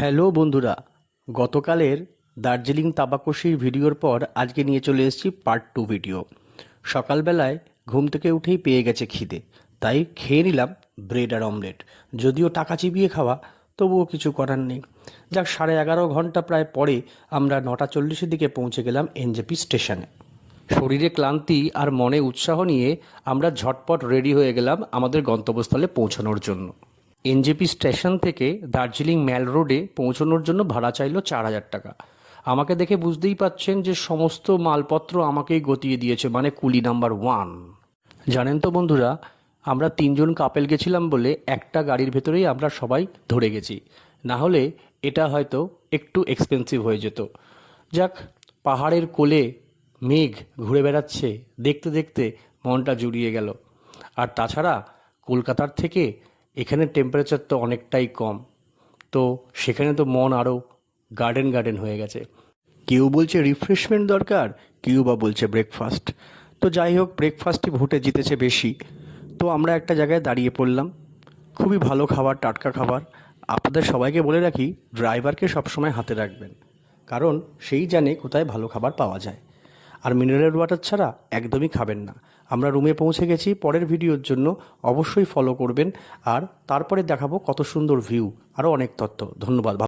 Hello বন্ধুরা, গতকালের দার্জিলিং তাবাকশির ভিডিওর পর আজকে নিয়ে চলে এসেছি পার্ট 2 ভিডিও। সকালবেলায় ঘুম থেকে উঠেই পেয়ে গেছে খিদে, তাই খেয়ে নিলাম ব্রেড আর অমলেট। যদিও টাকা চিবিয়ে খাওয়া, তবুও কিছু করার নেই। যাক, 11.5 ঘন্টা প্রায় পরে আমরা 9:40-এর দিকে পৌঁছে গেলাম এনজেপি স্টেশনে। শরীরে ক্লান্তি আর মনে উৎসাহ নিয়ে আমরা ঝটপট রেডি হয়ে গেলাম আমাদের গন্তব্যস্থলে পৌঁছানোর জন্য। এনজেপি স্টেশন থেকে দার্জিলিং ম্যাল রোডে পৌঁছানোর জন্য ভাড়া চাইলো 4,000 টাকা। আমাকে দেখে বুঝতেই পাচ্ছেন যে সমস্ত মালপত্র আমাকেই গতিয়ে দিয়েছে, মানে কুলি নাম্বার 1। জানেন তো বন্ধুরা, আমরা 3জন কাপেল গেছিলাম বলে একটা গাড়ির ভেতরেই আমরা সবাই ধরে গেছি, না হলে এটা হয়তো একটু এক্সপেন্সিভ হয়ে যেত। যাক, পাহাড়ের কোলে মেঘ ঘুরে বেড়াচ্ছে, দেখতে দেখতে মনটা জুড়িয়ে গেল। আর তাছাড়া কলকাতার থেকে এখানে টেম্পারেচার তো অনেকটাই কম, তো সেখানে তো মন আরও গার্ডেন গার্ডেন হয়ে গেছে। কেউ বলছে রিফ্রেশমেন্ট দরকার, কেউ বা বলছে ব্রেকফাস্ট। তো যাই হোক, ব্রেকফাস্টই ভোটে জিতেছে বেশি। তো আমরা একটা জায়গায় দাঁড়িয়ে পড়লাম। খুবই ভালো খাবার, টাটকা খাবার। আপনাদের সবাইকে বলে রাখি, ড্রাইভারকে সবসময় হাতে রাখবেন, কারণ সেই জানে কোথায় ভালো খাবার পাওয়া যায়। আর মিনারেল ওয়াটার ছাড়া একদমই খাবেন না। আমরা রুমে পৌঁছে গেছি। পরের ভিডিওর জন্য অবশ্যই ফলো করবেন, আর তারপরে দেখাবো কত সুন্দর ভিউ, আরও অনেক তথ্য। ধন্যবাদ।